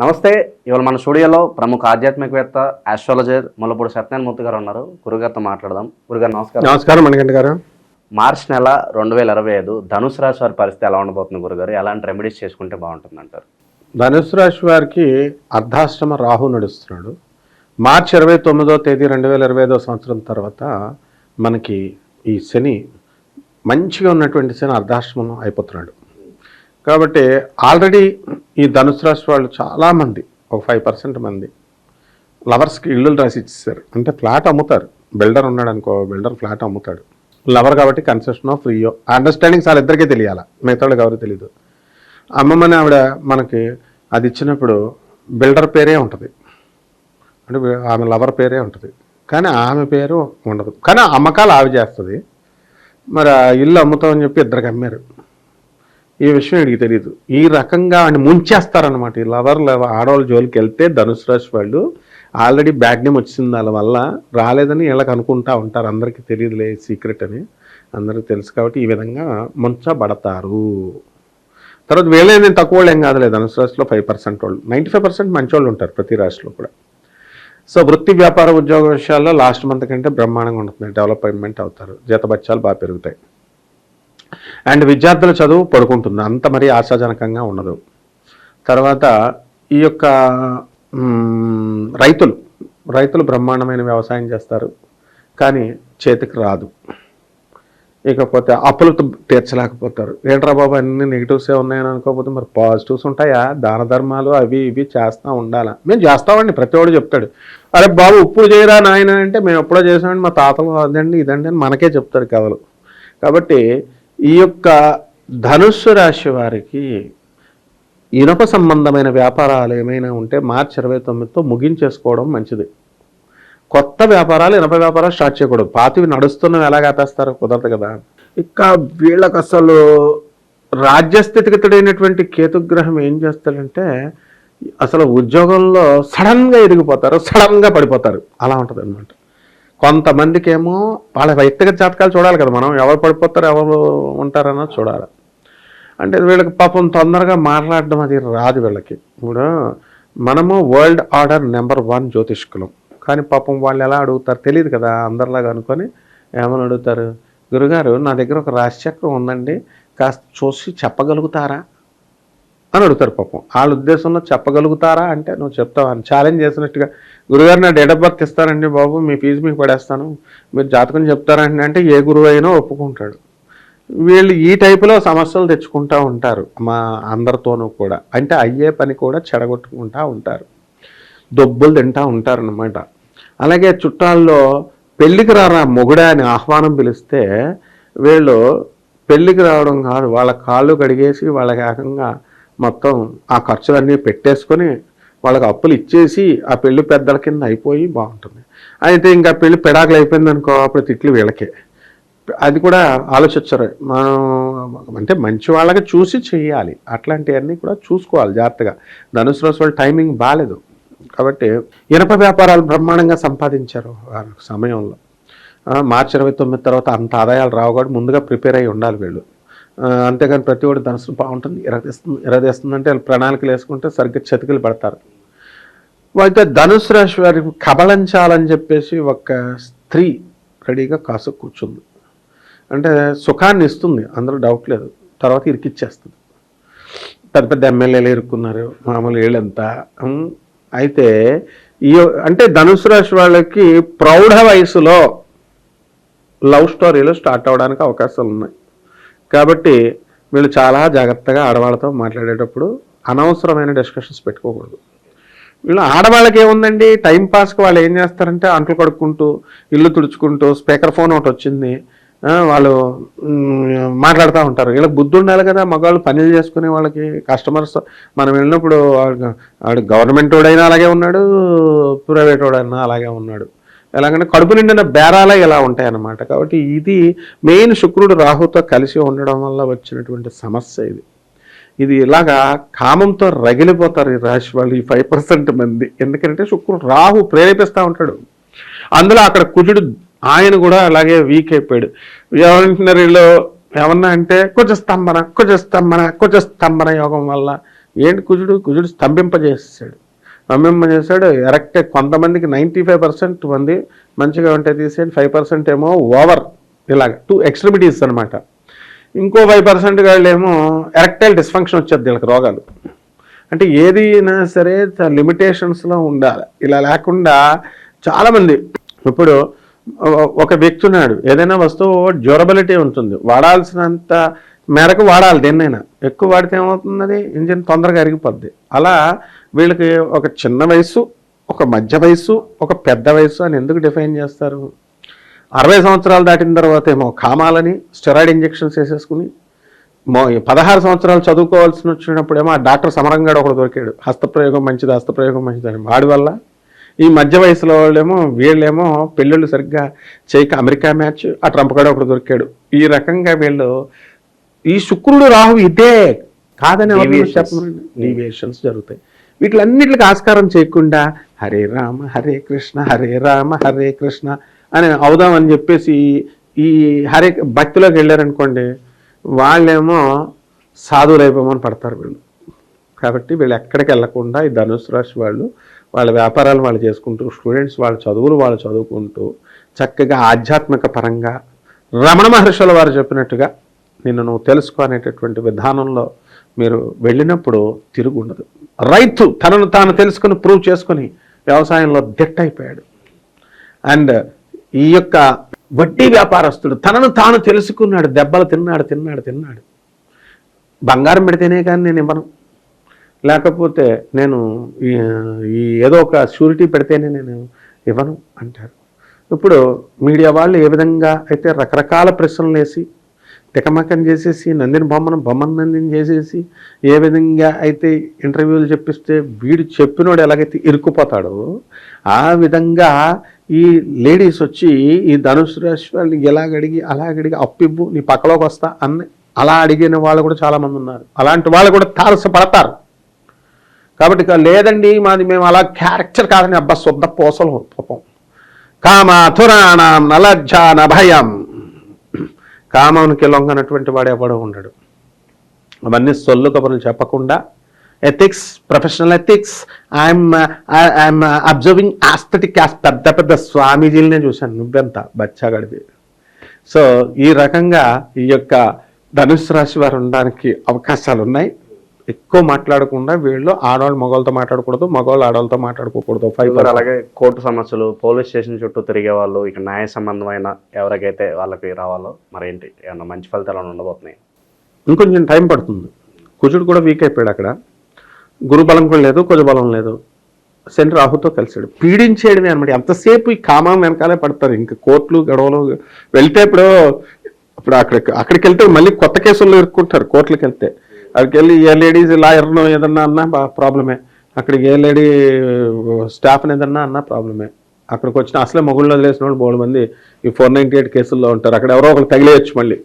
నమస్తే. ఇవాళ మన స్టూడియోలో ప్రముఖ ఆధ్యాత్మికవేత్త ఆస్ట్రాలజర్ ముల్లపూడి సత్యనారాయణ మూర్తి గారు ఉన్నారు. గురుగారితో మాట్లాడదాం. గురుగారు నమస్కారం. నమస్కారం మణికంఠ గారు. మార్చి నెల 2025 ధనుసు రాశి వారి పరిస్థితి ఎలా ఉండబోతుంది గురుగారు? ఎలాంటి రెమెడీస్ చేసుకుంటే బాగుంటుంది అంటారు? ధనుసు రాశి వారికి అర్ధాష్టమ రాహు నడుస్తున్నాడు. మార్చి 29వ తేదీ 2025 సంవత్సరం తర్వాత మనకి ఈ శని మంచిగా ఉన్నటువంటి శని అర్ధాష్టమం అయిపోతున్నాడు. కాబట్టి ఆల్రెడీ ఈ ధనుసు రాశి వాళ్ళు చాలామంది, ఒక 5% మంది లవర్స్కి ఇళ్ళు రాసి ఇచ్చేసారు. అంటే ఫ్లాట్ అమ్ముతారు. బిల్డర్ ఉన్నాడు అనుకో, బిల్డర్ ఫ్లాట్ అమ్ముతాడు. లవర్ కాబట్టి కన్సెషనో ఫ్రీయో అండర్స్టాండింగ్స్ వాళ్ళిద్దరికీ తెలియాలి, మిగతా వాళ్ళకి ఎవరికి తెలియదు. అమ్మమ్మని ఆవిడ మనకి అది ఇచ్చినప్పుడు బిల్డర్ పేరే ఉంటుంది, అంటే ఆమె లవర్ పేరే ఉంటుంది, కానీ ఆమె పేరు ఉండదు. కానీ అమ్మకాలు ఆవి చేస్తుంది. మరి ఆ ఇల్లు అమ్ముతామని చెప్పి ఇద్దరికి అమ్మారు. ఈ విషయం వీడికి తెలియదు. ఈ రకంగా ఆయన ముంచేస్తారనమాట. ఈ లవర్లు ఆడవాళ్ళ జోలికి వెళ్తే ధనుసు రాశి వాళ్ళు ఆల్రెడీ బ్యాడ్ నేమ్ వచ్చింది, వాళ్ళ వల్ల రాలేదని వీళ్ళకి అనుకుంటా ఉంటారు. అందరికీ తెలియదులే సీక్రెట్ అని, అందరికీ తెలుసు. కాబట్టి ఈ విధంగా ముంచబడతారు. తర్వాత వీళ్ళేది తక్కువ వాళ్ళు ఏం కాదులేదు. ధనుసు రాశిలో 5% వాళ్ళు, 95% మంచి వాళ్ళు ఉంటారు ప్రతి రాశిలో కూడా. సో వృత్తి వ్యాపార ఉద్యోగ విషయాల్లో లాస్ట్ మంత్ కంటే బ్రహ్మాండంగా ఉంటుంది. డెవలప్మెంట్ అవుతారు, జీతబత్యాలు బాగా పెరుగుతాయి. అండ్ విద్యార్థుల చదువు పడుకుంటుంది, అంత మరీ ఆశాజనకంగా ఉండదు. తర్వాత ఈ యొక్క రైతులు బ్రహ్మాండమైన వ్యవసాయం చేస్తారు, కానీ చేతికి రాదు. ఇకపోతే అప్పులు తీర్చలేకపోతారు. ఏంట్రా బాబు అన్ని నెగిటివ్సే ఉన్నాయని అనుకోకపోతే మరి పాజిటివ్స్ ఉంటాయా? దాన ధర్మాలు అవి ఇవి చేస్తూ ఉండాలా? మేము చేస్తామండి, ప్రతి వాడు చెప్తాడు. అరే బాబు ఉప్పుడు చేయరా నాయన అంటే మేము ఎప్పుడో చేసామండి, మా తాతలు అదండి ఇదండి అని మనకే చెప్తాడు కథలు. కాబట్టి ఈ యొక్క ధనుస్సు రాశి వారికి ఇనుప సంబంధమైన వ్యాపారాలు ఏమైనా ఉంటే మార్చి 29తో ముగించేసుకోవడం మంచిది. కొత్త వ్యాపారాలు, ఇనుప వ్యాపారాలు స్టార్ట్ చేయకూడదు. పాతివి నడుస్తున్నవి ఎలా ఆపేస్తారు? కుదరదు కదా. ఇక వీళ్ళకి అసలు రాజ్యస్థితిగతుడైనటువంటి కేతుగ్రహం ఏం చేస్తాడంటే అసలు ఉద్యోగంలో సడన్గా ఎదిగిపోతారు, సడన్గా పడిపోతారు. అలా ఉంటుంది అనమాట. కొంతమందికి ఏమో వాళ్ళ వ్యక్తిగత జాతకాలు చూడాలి కదా మనం, ఎవరు పడిపోతారు ఎవరు ఉంటారన్నది చూడాలి. అంటే వీళ్ళకి పాపం తొందరగా మాట్లాడడం అది రాదు వీళ్ళకి. ఇప్పుడు మనము వరల్డ్ ఆర్డర్ నెంబర్ 1 జ్యోతిష్కులం, కానీ పాపం వాళ్ళు ఎలా అడుగుతారు తెలియదు కదా. అందరిలాగా అనుకొని ఏమని అడుగుతారు, గురుగారు నా దగ్గర ఒక రాశిచక్రం ఉందండి, కాస్త చూసి చెప్పగలుగుతారా అని అడుగుతారు. పాపం వాళ్ళ ఉద్దేశంలో చెప్పగలుగుతారా అంటే నువ్వు చెప్తావా అని ఛాలెంజ్ చేసినట్టుగా, గురుగారు నా డేట్ ఆఫ్ బర్త్ ఇస్తారండి బాబు, మీ ఫీజు మీకు పడేస్తాను, మీరు జాతకం చెప్తారంటే అంటే ఏ గురువు అయినా ఒప్పుకుంటాడు. వీళ్ళు ఈ టైపులో సమస్యలు తెచ్చుకుంటూ ఉంటారు మా అందరితోనూ కూడా. అంటే అయ్యే పని కూడా చెడగొట్టుకుంటూ ఉంటారు, దొబ్బులు తింటూ ఉంటారు అన్నమాట. అలాగే చుట్టాల్లో పెళ్ళికి రారా మొగుడా అని ఆహ్వానం పిలిస్తే వీళ్ళు పెళ్ళికి రావడం కాదు, వాళ్ళ కాళ్ళు కడిగేసి వాళ్ళకి ఏకంగా మొత్తం ఆ ఖర్చులన్నీ పెట్టేసుకొని వాళ్ళకి అప్పులు ఇచ్చేసి ఆ పెళ్లి పెద్దల కింద అయిపోయి బాగుంటుంది. అయితే ఇంకా పెళ్లి పెడాకులు అయిపోయింది అనుకో, అప్పుడు తిట్లు వీళ్ళకే. అది కూడా ఆలోచించరు. మనం అంటే మంచి వాళ్ళకి చూసి చేయాలి, అట్లాంటివన్నీ కూడా చూసుకోవాలి జాగ్రత్తగా. ధనుసు రాశి వాళ్ళ టైమింగ్ బాగాలేదు కాబట్టి ఇనప వ్యాపారాలు బ్రహ్మాండంగా సంపాదించారు ఆ సమయంలో. మార్చి 29 తర్వాత అంత ఆదాయాలు రావు కాబట్టి ముందుగా ప్రిపేర్ అయ్యి ఉండాలి వీళ్ళు. అంతేగాని ప్రతి ఒక్కటి ధనుసు బాగుంటుంది ఎరదేస్తుంది అంటే వాళ్ళు ప్రణాళికలు వేసుకుంటే సరిగ్గా చతికిలు పడతారు. అయితే ధనుసు రాశి వారికి కబళించాలని చెప్పేసి ఒక స్త్రీ రెడీగా కాసు కూర్చుంది. అంటే సుఖాన్ని ఇస్తుంది, అందులో డౌట్ లేదు. తర్వాత ఇరికిచ్చేస్తుంది. పెద్ద పెద్ద ఎమ్మెల్యేలు ఇరుక్కున్నారు, మామూలు ఏళ్ళంతా. అయితే ఈ అంటే ధనుసు రాశి వాళ్ళకి ప్రౌఢ వయసులో లవ్ స్టోరీలు స్టార్ట్ అవ్వడానికి అవకాశాలు ఉన్నాయి. కాబట్టి వీళ్ళు చాలా జాగ్రత్తగా ఆడవాళ్ళతో మాట్లాడేటప్పుడు అనవసరమైన డిస్కషన్స్ పెట్టుకోకూడదు. వీళ్ళు ఆడవాళ్ళకి ఏముందండి, టైంపాస్కి వాళ్ళు ఏం చేస్తారంటే అంట్లు కడుక్కుంటూ ఇల్లు తుడుచుకుంటూ స్పీకర్ ఫోన్ ఒకటి వచ్చింది, వాళ్ళు మాట్లాడుతూ ఉంటారు. వీళ్ళకి బుద్ధి ఉండాలి కదా. మగవాళ్ళు పనులు చేసుకునే వాళ్ళకి కస్టమర్స్ మనం వెళ్ళినప్పుడు వాడు గవర్నమెంట్ వాడైనా అలాగే ఉన్నాడు, ప్రైవేట్ వాడైనా అలాగే ఉన్నాడు. ఎలాగంటే కడుపు నిండిన బేరాలే ఇలా ఉంటాయన్నమాట. కాబట్టి ఇది మెయిన్ శుక్రుడు రాహుతో కలిసి ఉండడం వల్ల వచ్చినటువంటి సమస్య ఇది. ఇది ఇలాగా కామంతో రగిలిపోతారు ఈ రాశి వాళ్ళు, ఈ 5% మంది. ఎందుకంటే శుక్రుడు రాహు ప్రేరేపిస్తూ ఉంటాడు. అందులో అక్కడ కుజుడు ఆయన కూడా అలాగే వీక్ అయిపోయాడు. ఏమంటున్నారు వీళ్ళు ఏమన్నా అంటే కుజ స్తంభన యోగం వల్ల ఏంటి కుజుడు స్తంభింపజేసాడు. ఎరెక్టే. కొంతమందికి 95% మంది మంచిగా ఉంటే తీసేయండి, 5% ఏమో ఓవర్, ఇలాగ 2 ఎక్స్ట్రిమిటీస్ అనమాట. ఇంకో 5% వాళ్ళేమో ఎరెక్టైల్ డిస్ఫంక్షన్ వచ్చేది వీళ్ళకి రోగాలు. అంటే ఏదైనా సరే లిమిటేషన్స్లో ఉండాలి. ఇలా లేకుండా చాలామంది, ఇప్పుడు ఒక వ్యక్తి ఉన్నాడు, ఏదైనా వస్తువు డ్యూరబిలిటీ ఉంటుంది, వాడాల్సినంత మేరకు వాడాలి. దేన్నైనా ఎక్కువ వాడితే ఏమవుతుంది, ఇంజిన్ తొందరగా అరిగిపోద్ది. అలా వీళ్ళకి ఒక చిన్న వయసు, ఒక మధ్య వయసు, ఒక పెద్ద వయసు అని ఎందుకు డిఫైన్ చేస్తారు? 60 సంవత్సరాలు దాటిన తర్వాత ఏమో కామాలని స్టెరాయిడ్ ఇంజెక్షన్స్ వేసేసుకుని 16 సంవత్సరాలు చదువుకోవాల్సి వచ్చినప్పుడేమో ఆ డాక్టర్ సమరంగాడు ఒకడు దొరికాడు, హస్తప్రయోగం మంచిదని. వాడి వల్ల ఈ మధ్య వయసులో వీళ్ళేమో పెళ్ళిళ్ళు సరిగ్గా చేయక అమెరికా మ్యాచ్, ఆ ట్రంప్ గాడు ఒకడు దొరికాడు. ఈ రకంగా వీళ్ళు, ఈ శుక్రుడు రాహు ఇదే కాదని చెప్పండి, డీవియేషన్స్ జరుగుతాయి. వీటిలన్నిటికి ఆస్కారం చేయకుండా హరే రామ హరే కృష్ణ హరే రామ హరే కృష్ణ అని అవుదామని చెప్పేసి ఈ హరే భక్తిలోకి వెళ్ళారనుకోండి, వాళ్ళేమో సాధువులు అయిపోమని పడతారు వీళ్ళు. కాబట్టి వీళ్ళు ఎక్కడికి వెళ్ళకుండా ఈ ధనుసు రాశి వాళ్ళు వాళ్ళ వ్యాపారాలు వాళ్ళు చేసుకుంటూ, స్టూడెంట్స్ వాళ్ళ చదువులు వాళ్ళు చదువుకుంటూ చక్కగా ఆధ్యాత్మిక పరంగా రమణ మహర్షుల వారు చెప్పినట్టుగా నిన్ను నువ్వు తెలుసుకునేటటువంటి విధానంలో మీరు వెళ్ళినప్పుడు తిరుగు ఉండదు. రైతు తనను తాను తెలుసుకుని ప్రూవ్ చేసుకుని వ్యవసాయంలో దిట్టయిపోయాడు. అండ్ ఈ యొక్క వడ్డీ వ్యాపారస్తుడు తనను తాను తెలుసుకున్నాడు, దెబ్బలు తిన్నాడు. బంగారం పెడితేనే కానీ నేను ఇవ్వను, లేకపోతే నేను ఈ ఏదో ఒక షూరిటీ పెడితేనే నేను ఇవ్వను అంటారు. ఇప్పుడు మీడియా వాళ్ళు ఏ విధంగా అయితే రకరకాల ప్రశ్నలు వేసి తికమకం చేసేసి బొమ్మను నందిని చేసేసి ఏ విధంగా అయితే ఇంటర్వ్యూలు చెప్పిస్తే వీడు చెప్పినోడు ఎలాగైతే ఇరుక్కుపోతాడో, ఆ విధంగా ఈ లేడీస్ వచ్చి ఈ ధనుసు రాశి వాళ్ళని అలాగడిగి అప్పివ్వు నీ పక్కలోకి వస్తా అని అలా అడిగిన వాళ్ళు కూడా చాలామంది ఉన్నారు. అలాంటి వాళ్ళు కూడా తారసపడతారు. కాబట్టి లేదండి మాది మేము అలా క్యారెక్టర్ కాదని అబ్బా శుద్ధ పోసలు పాపం. కామాథురాణం నలజ్జా నభయం, కామానికి లొంగనటువంటి వాడు ఎవడో ఉండడు. అవన్నీ సొల్లు కబుర్లు చెప్పకుండా ethics, professional ethics, I'm observing aesthetic, పెద్ద స్వామీజీలనే చూశాను, నువ్వెంత బచ్చాగడివి. సో ఈ రకంగా ఈ యొక్క ధనుసు రాశి వారు ఉండడానికి అవకాశాలు ఉన్నాయి. ఎక్కువ మాట్లాడకుండా వీళ్ళు ఆడవాళ్ళు మగవాళ్ళతో మాట్లాడకూడదు, మగవాళ్ళు ఆడవాళ్ళతో మాట్లాడుకోకూడదు. అలాగే కోర్టు సమస్యలు, పోలీస్ స్టేషన్ చుట్టూ తిరిగే వాళ్ళు, ఇక న్యాయ సంబంధమైన ఎవరికైతే వాళ్ళకి రావాలో మరేంటి ఏమన్నా మంచి ఫలితాలు ఉండబోతున్నాయి? ఇంకొంచెం టైం పడుతుంది. కుజుడు కూడా వీక్ అయిపోయాడు. అక్కడ గురుబలం కూడా లేదు, కుజబలం లేదు. శని రాహుతో కలిసాడు, పీడించేయడమే అనమాట. ఎంతసేపు ఈ కామం వెనకాలే పడతారు. ఇంకా కోర్టులు గొడవలు వెళ్తే ఇప్పుడు అక్కడికి వెళ్తే మళ్ళీ కొత్త కేసుల్లో ఇరుక్కుంటారు. కోర్టులకు వెళ్తే అక్కడికి వెళ్ళి ఏ లేడీస్ లాయర్ను ఏదన్నా అన్నా ప్రాబ్లమే, అక్కడికి ఏ లేడీ స్టాఫ్ని ఏదన్నా అన్నా ప్రాబ్లమే. అక్కడికి వచ్చిన అసలే మొగుళ్ళు వదిలేసిన వాళ్ళు 3 మంది ఈ 498 కేసుల్లో ఉంటారు. అక్కడ ఎవరో ఒకరు తగిలేయచ్చు మళ్ళీ.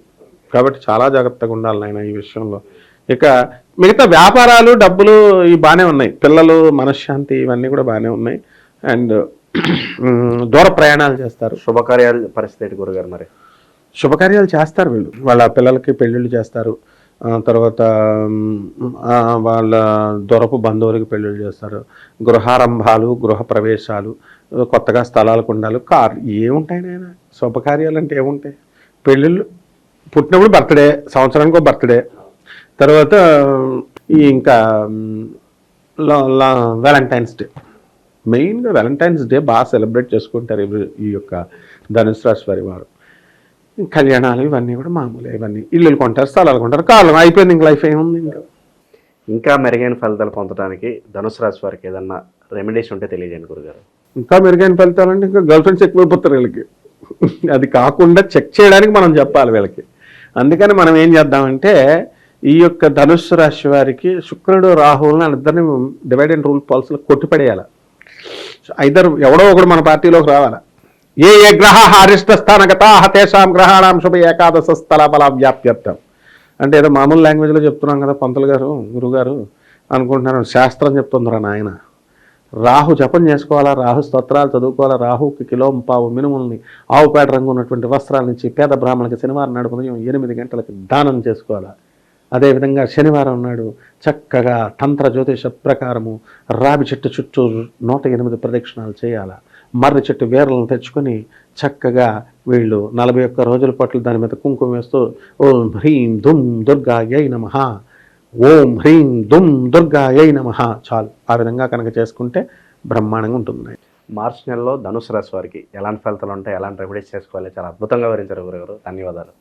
కాబట్టి చాలా జాగ్రత్తగా ఉండాలి నాయన ఈ విషయంలో. ఇక మిగతా వ్యాపారాలు, డబ్బులు ఇవి బాగానే ఉన్నాయి. పిల్లలు, మనశ్శాంతి ఇవన్నీ కూడా బాగానే ఉన్నాయి. అండ్ దూర ప్రయాణాలు చేస్తారు. శుభకార్యాలు పరిస్థితి గురుగారు? మరి శుభకార్యాలు చేస్తారు వీళ్ళు. వాళ్ళ పిల్లలకి పెళ్ళిళ్ళు చేస్తారు, తర్వాత వాళ్ళ దూరపు బంధువులకి పెళ్ళిళ్ళు చేస్తారు, గృహారంభాలు, గృహ ప్రవేశాలు, కొత్తగా స్థలాలు కొండాలు, కారు, ఏముంటాయి నాయన శుభకార్యాలు అంటే? ఏముంటాయి? పెళ్ళిళ్ళు, పుట్టినప్పుడు బర్త్డే, సంవత్సరానికి ఒక బర్త్డే, తర్వాత ఇంకా వ్యాలంటైన్స్ డే. మెయిన్గా వ్యాలంటైన్స్ డే బాగా సెలబ్రేట్ చేసుకుంటారు ఈ యొక్క ధనుసు రాశి వారి వారు. కళ్యాణాలు ఇవన్నీ కూడా మామూలే. ఇవన్నీ ఇల్లులు కొంటారు, స్థలాలు కొంటారు, కాలం అయిపోయింది. ఇంక లైఫ్ ఏముంది? ఇంకా మెరుగైన ఫలితాలు పొందడానికి ధనుసు రాశి వారికి ఏదన్నా రెమెడీస్ ఉంటే తెలియజేయండి గురుగారు. ఇంకా మెరుగైన ఫలితాలంటే ఇంకా గర్ల్ ఫ్రెండ్స్ ఎక్కువైపోతారు వీళ్ళకి. అది కాకుండా చెక్ చేయడానికి మనం చెప్పాలి వీళ్ళకి. అందుకని మనం ఏం చేద్దామంటే ఈ యొక్క ధనుస్సు రాశి వారికి శుక్రుడు, రాహువులను వాళ్ళిద్దరిని డివైడ్ అండ్ రూల్ పాలసీలో కొట్టిపడేయాలి. ఐదర్ ఎవడో ఒకడు మన పార్టీలోకి రావాలి. ఏ గ్రహ అరిష్ట స్థానగతా తేషాం గ్రహాణం శుభ ఏకాదశ స్థల బల వ్యాప్యర్థం. అంటే ఏదో మామూలు లాంగ్వేజ్లో చెప్తున్నాం కదా పంతులు గారు, గురుగారు అనుకుంటున్నారు. శాస్త్రం చెప్తుందిరా నాయన. రాహు జపం చేసుకోవాలా, రాహు స్తోత్రాలు చదువుకోవాలా, రాహుకి కిలోంపావు మినుముల్ని ఆవుపేట రంగు ఉన్నటువంటి వస్త్రాల నుంచి పేద బ్రాహ్మణులకి శనివారం నాడు ఉదయం 8 గంటలకి దానం చేసుకోవాలా. అదేవిధంగా శనివారం నాడు చక్కగా తంత్ర జ్యోతిష ప్రకారము రావి చెట్టు చుట్టూ 108 ప్రదక్షిణాలు చేయాలి. మర్రి చెట్టు వేర్లను తెచ్చుకొని చక్కగా వీళ్ళు 41 రోజుల పాటు దాని మీద కుంకుమ వేస్తూ ఓం హ్రీం దుమ్ దుర్గాయై నమః, ఓం హ్రీం దుమ్ దుర్గాయై నమః చాలు. ఆ విధంగా కనుక చేసుకుంటే బ్రహ్మాండంగా ఉంటుంది. మార్చి నెలలో ధనుసు రాశి వారికి ఎలాంటి ఫలితాలు ఉంటాయి, ఎలాంటి రెమెడీస్ చేసుకోవాలి, చాలా అద్భుతంగా వివరించారు గురుగారు. ధన్యవాదాలు.